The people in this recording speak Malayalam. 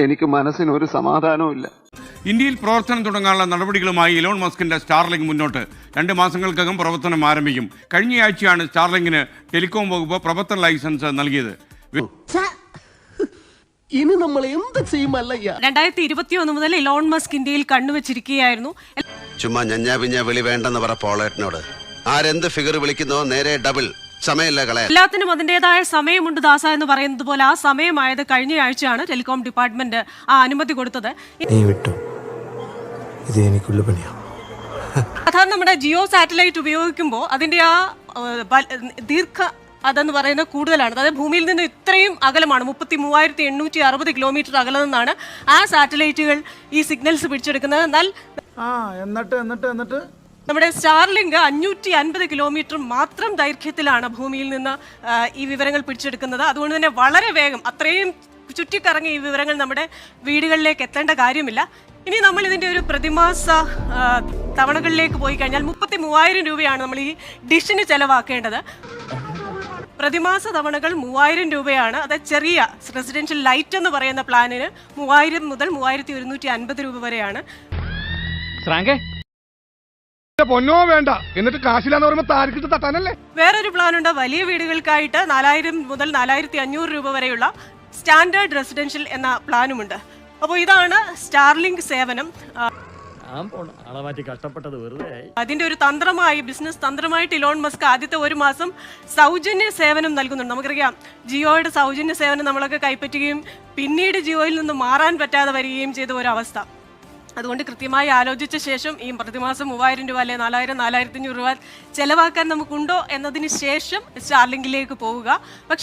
എനിക്ക് മനസ്സിനൊരു സമാധാനവും ഇല്ല. ഇന്ത്യയിൽ പ്രവർത്തനം തുടങ്ങാനുള്ള നടപടികളുമായി ഇലോൺ മസ്കിന്റെ സ്റ്റാർലിങ്ക് മുന്നോട്ട് 2 മാസങ്ങൾക്കകം പ്രവർത്തനം ആരംഭിക്കും. കഴിഞ്ഞയാഴ്ചയാണ് സ്റ്റാർലിങ്കിന് ടെലികോം വകുപ്പ് പ്രവർത്തന ലൈസൻസ് നൽകിയത്. ഇനി നമ്മൾ എന്ത് ചെയ്യുമല്ലയ്യ. 2021 മുതൽ ഇലോൺ മസ്ക് ഇന്ത്യയിൽ കണ്ണുവച്ചിരിക്കുകയായിരുന്നു. ചുമ്മാ ഞഞ്ഞാ വിളി വേണ്ടെന്ന് പറ പോളേട്ടനോട്. ആരെന്ത് ഫിഗർ വിളിക്കുന്നോ നേരെ ഡബിൾ സമയമില്ല കളയാൻ. എല്ലാത്തിനും അതിന്റേതായ സമയമുണ്ട് ദാസ എന്ന് പറയുന്നത് പോലെ ആ സമയമായത് കഴിഞ്ഞയാഴ്ചയാണ് ടെലികോം ഡിപ്പാർട്ട്മെന്റ് ആ അനുമതി കൊടുത്തത്. സാധാരണ നമ്മുടെ ജിയോ സാറ്റലൈറ്റ് ഉപയോഗിക്കുമ്പോൾ അതിന്റെ ആ അതെന്ന് പറയുന്നത് കൂടുതലാണ്. അതായത് ഭൂമിയിൽ നിന്ന് ഇത്രയും അകലമാണ്, 33,860 കിലോമീറ്റർ അകലം നിന്നാണ് ആ സാറ്റലൈറ്റുകൾ ഈ സിഗ്നൽസ് പിടിച്ചെടുക്കുന്നത്. എന്നാൽ എന്നിട്ട് നമ്മുടെ സ്റ്റാർലിങ്ക് 550 കിലോമീറ്റർ മാത്രം ദൈർഘ്യത്തിലാണ് ഭൂമിയിൽ നിന്ന് ഈ വിവരങ്ങൾ പിടിച്ചെടുക്കുന്നത്. അതുകൊണ്ട് തന്നെ വളരെ വേഗം, അത്രയും ചുറ്റിക്കറങ്ങി ഈ വിവരങ്ങൾ നമ്മുടെ വീടുകളിലേക്ക് എത്തേണ്ട കാര്യമില്ല. ഇനി നമ്മൾ ഇതിന്റെ ഒരു പ്രതിമാസ തവണകളിലേക്ക് പോയി കഴിഞ്ഞാൽ 33,000 രൂപയാണ് നമ്മൾ ഈ ഡിഷിന് ചെലവാക്കേണ്ടത്. പ്രതിമാസ തവണകൾ 3,000 രൂപയാണ്. അത് ചെറിയ റെസിഡൻഷ്യൽ ലൈറ്റ് എന്ന് പറയുന്ന പ്ലാനിന് 3,000 മുതൽ 3,150 രൂപ വരെയാണ്. പൊന്നോ വേണ്ട, എന്നിട്ട് കാശില്ലാന്ന് പറയുമ്പോ താരിക്കിട്ട് തട്ടാനല്ലേ. വേറൊരു പ്ലാനുണ്ട് വലിയ വീടുകൾക്കായിട്ട് 4,000 മുതൽ 4,500 രൂപ വരെയുള്ള സ്റ്റാൻഡേർഡ് റെസിഡൻഷ്യൽ എന്ന പ്ലാനുമുണ്ട്. അപ്പോൾ ഇതാണ് സ്റ്റാർലിങ്ക് സേവനം. അതിന്റെ ഒരു തന്ത്രമായി, ബിസിനസ് തന്ത്രമായിട്ട് ഇലോൺ മസ്ക് ആദ്യത്തെ 1 മാസം സൗജന്യ സേവനം നൽകുന്നുണ്ട്. നമുക്കറിയാം ജിയോയുടെ സൗജന്യ സേവനം നമ്മളൊക്കെ കൈപ്പറ്റുകയും പിന്നീട് ജിയോയിൽ നിന്ന് മാറാൻ പറ്റാതെ വരികയും ചെയ്ത ഒരവസ്ഥ. അതുകൊണ്ട് കൃത്യമായി ആലോചിച്ച ശേഷം ഈ പ്രതിമാസം 3,000 രൂപ അല്ലെ 4,000, 4,500 രൂപ ചെലവാക്കാൻ നമുക്കുണ്ടോ എന്നതിന് ശേഷം സ്റ്റാർലിങ്കിലേക്ക് പോവുക.